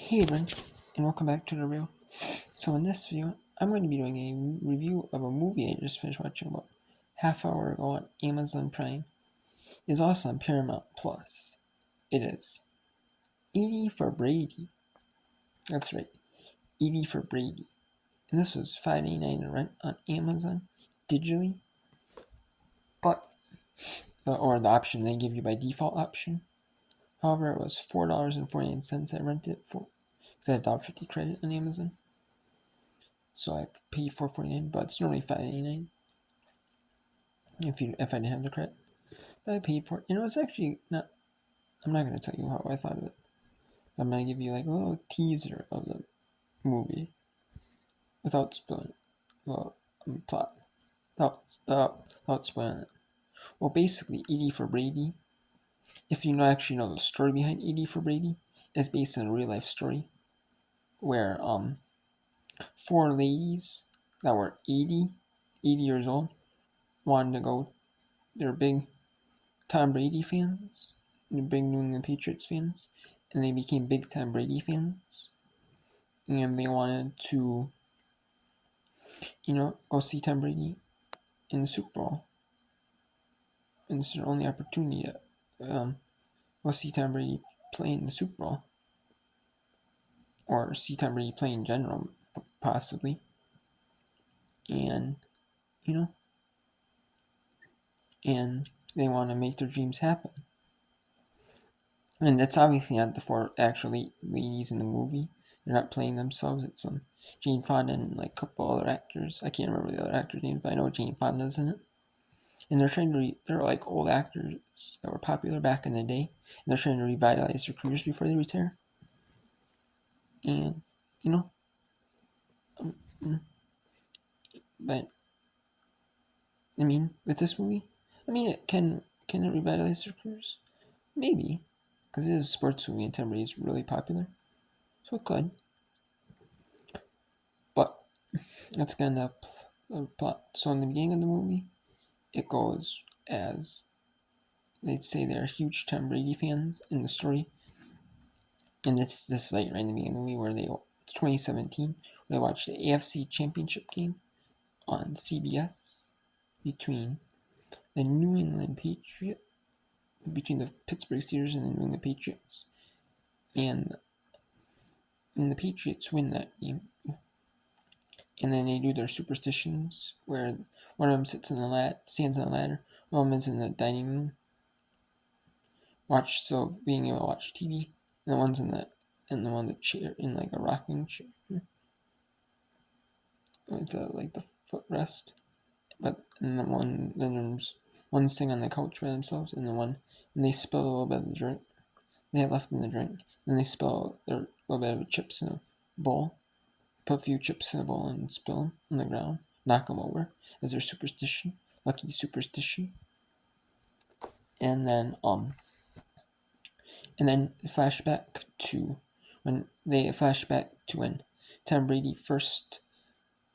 Hey everyone, and welcome back to the review. So in this video, I'm going to be doing a review of a movie I just finished watching about half hour ago on Amazon Prime. It's also on Paramount Plus. It is Edie for Brady. That's right, Edie for Brady. And this was $5.99 to rent on Amazon digitally, but or the option they give you by default option. However, it was $4.49 I rented it for because I had $1.50 credit on Amazon. So I paid $4.49, but it's normally $5.99 if I didn't have the credit. But I paid for it. And it was actually not. I'm not gonna tell you how I thought of it. I'm gonna give you like a little teaser of the movie without spoiling it. Well, plot without spoiling it. Well, basically, Edie for Brady. If you actually know the story behind Edie for Brady, it's based on a real life story where four ladies that were 80 years old wanted to go. They're big Tom Brady fans, big New England Patriots fans, and they became big Tom Brady fans, and they wanted to, go see Tom Brady in the Super Bowl, and it's their only opportunity to go see Tom Brady play in the Super Bowl, or see Tom Brady play in general, possibly, and you know, and they want to make their dreams happen. And that's obviously not the four actually ladies in the movie. They're not playing themselves. It's Jane Fonda and like a couple other actors. I can't remember the other actors' names, but I know Jane Fonda's in it. And they're trying to they're like old actors that were popular back in the day, and they're trying to revitalize their careers before they retire. And you know, um, mm, but I mean, with this movie, I mean, can it revitalize their careers? Maybe, because it is a sports movie and Tom Brady is really popular, so it could. But that's kind of the plot. So in the beginning of the movie, it goes as they'd say they're huge Tom Brady fans in the story, and it's this like right in the beginning of the movie where it's 2017. They watched the AFC Championship game on CBS between the New England Patriots, between the Pittsburgh Steelers and the New England Patriots, and the Patriots win that game. And then they do their superstitions where one of them stands on the ladder, one of them is in the dining room, being able to watch TV, and the one's in the chair in like a rocking chair with like the footrest. But and then there's one sitting on the couch by themselves, and they spill a little bit of the drink they had left in the drink. Then they spill a little bit of chips in a bowl, put a few chips in a bowl and spill them on the ground, knock them over as their superstition, lucky superstition. And then flashback to when Tom Brady first,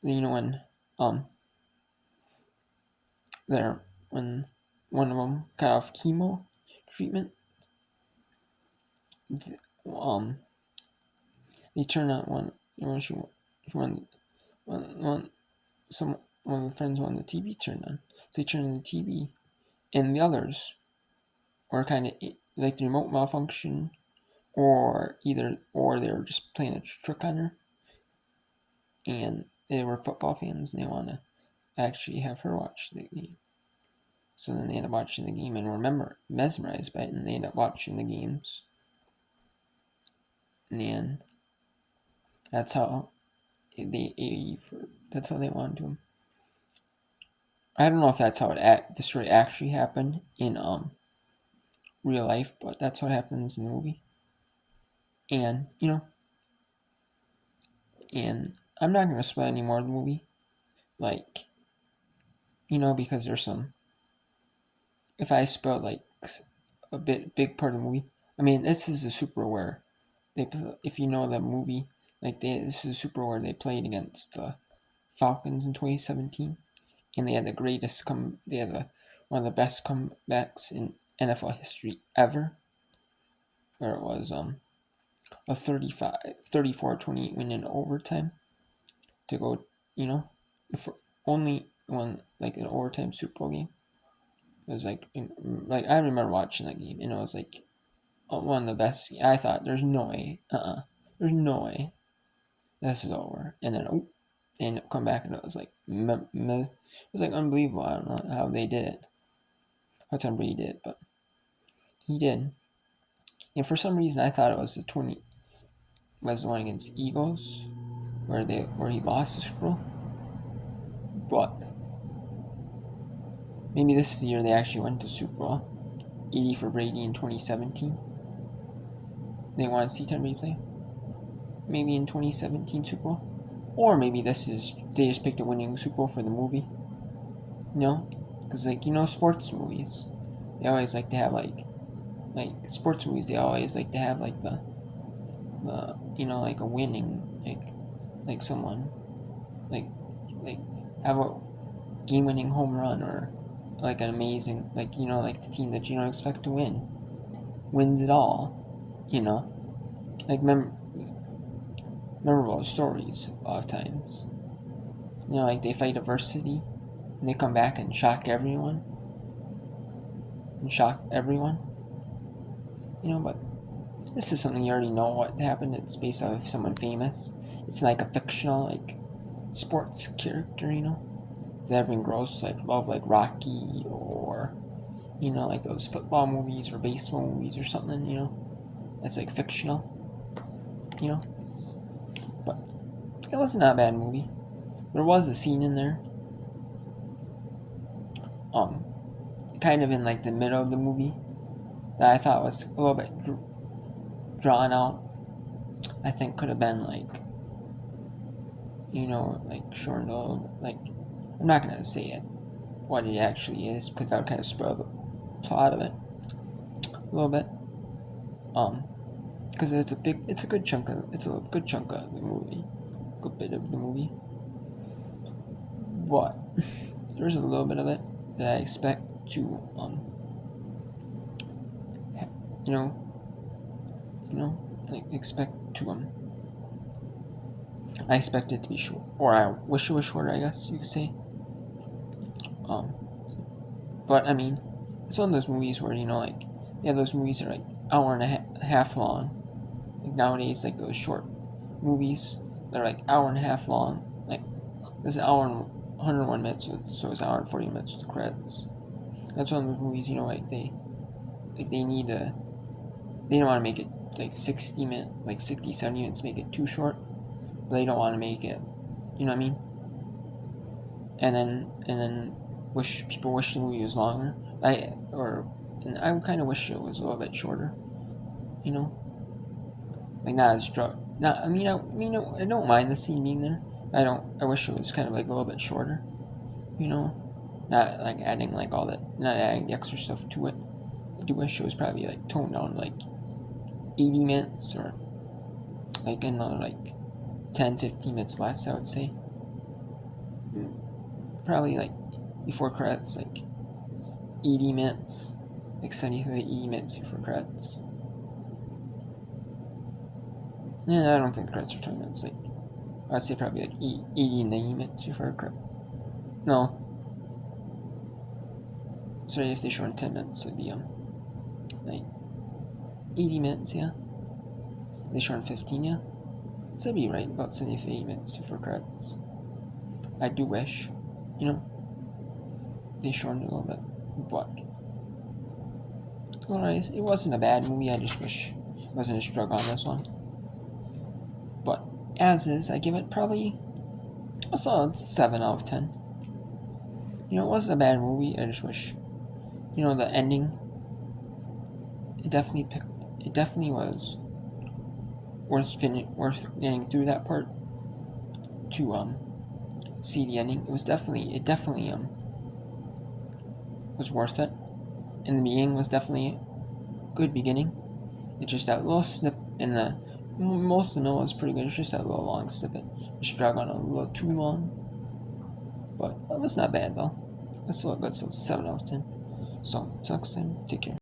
when um when one of them got off chemo treatment, um they turned on she one of the friends wanted the TV turned on, so they turned on the TV, and the others were kind of like the remote malfunction, or they were just playing a trick on her, and they were football fans and they want to actually have her watch the game. So then they end up watching the game and were mesmerized by it, and they end up watching the games. And that's how that's how they wanted to. I don't know if that's how the story actually happened in real life, but that's what happens in the movie. And and I'm not gonna spoil any more of the movie, like because there's some. If I spoil like a big part of the movie, I mean this is a Super where if you know the movie, this is a Super where they played against the Falcons in 2017, and they had one of the best comebacks in NFL history ever, where it was a 34-28 win in overtime to go, if only one like an overtime Super Bowl game. It was like I remember watching that game, and it was like one of the best. I thought there's no way, there's no way this is over, and then and come back, and it was like it was like unbelievable. I don't know how they did it, how Tom Brady did it, but he did. And for some reason, I thought it was the one against Eagles, where he lost the Super Bowl. But maybe this is the year they actually went to Super Bowl. 80 for Brady in 2017. They want to see Tom Brady play. Maybe in 2017 Super Bowl, or maybe they just picked a winning Super Bowl for the movie. Because sports movies, they always like to have like sports movies. They always like to have like the like a winning like someone like have a game-winning home run, or like an amazing like the team that you don't expect to wins it all. Like memorable stories a lot of times. Like they fight adversity and they come back and shock everyone. But this is something you already know what happened. It's based off of someone famous. It's like a fictional like sports character, that everyone grows to like love, like Rocky, or like those football movies or baseball movies or something, that's like fictional, but it was not a bad movie. There was a scene in there, kind of in like the middle of the movie, that I thought was a little bit drawn out. I think could have been like, like shortened a little. Like, I'm not gonna say it what it actually is, because that would kind of spoil the plot of it a little bit. Because it's a good chunk of the movie, a good bit of the movie. But there's a little bit of it that I expect to I expect it to be short, or I wish it was shorter, I guess you could say. But I mean, it's one of those movies where they have those movies that are like hour and a half long. Like nowadays, like those short movies, they're like hour and a half long. Like there's an hour and 101 minutes, so it's an hour and 40 minutes with the credits. That's one of those movies, they don't want to make it like 60 minutes, like 60, 70 minutes, make it too short. But they don't want to make it, you know what I mean? And then people wish the movie was longer. I kind of wish it was a little bit shorter, like not as drug. Not, I don't mind the scene being there. I wish it was kind of like a little bit shorter, not like adding like all that, not adding the extra stuff to it. I do wish it was probably like toned down like 80 minutes, or like another like 10-15 minutes less, I would say. Probably like before credits, like 80 minutes, like 75, 80 minutes before credits. Yeah, I don't think credits are 20 minutes. Like, I'd say probably like 80, 90 minutes before credits. No. Sorry, if they show in 10 minutes, it'd be like 80 minutes, yeah. They show in 15, yeah. So that'd be right, about 75, 80 minutes before credits. I do wish, they shortened it a little bit, but otherwise, it wasn't a bad movie. I just wish it wasn't as drug on this one. But as is, I give it probably a solid 7 out of 10. It wasn't a bad movie. I just wish, the ending. It definitely was worth getting through that part to see the ending. It definitely was worth it. And the beginning was definitely a good beginning. It's just that little snip in the most of the middle was pretty good. It's just that little long snippet. Just drag on a little too long. But it was not bad though. That's still a good 7 out of 10. So, till next time, take care.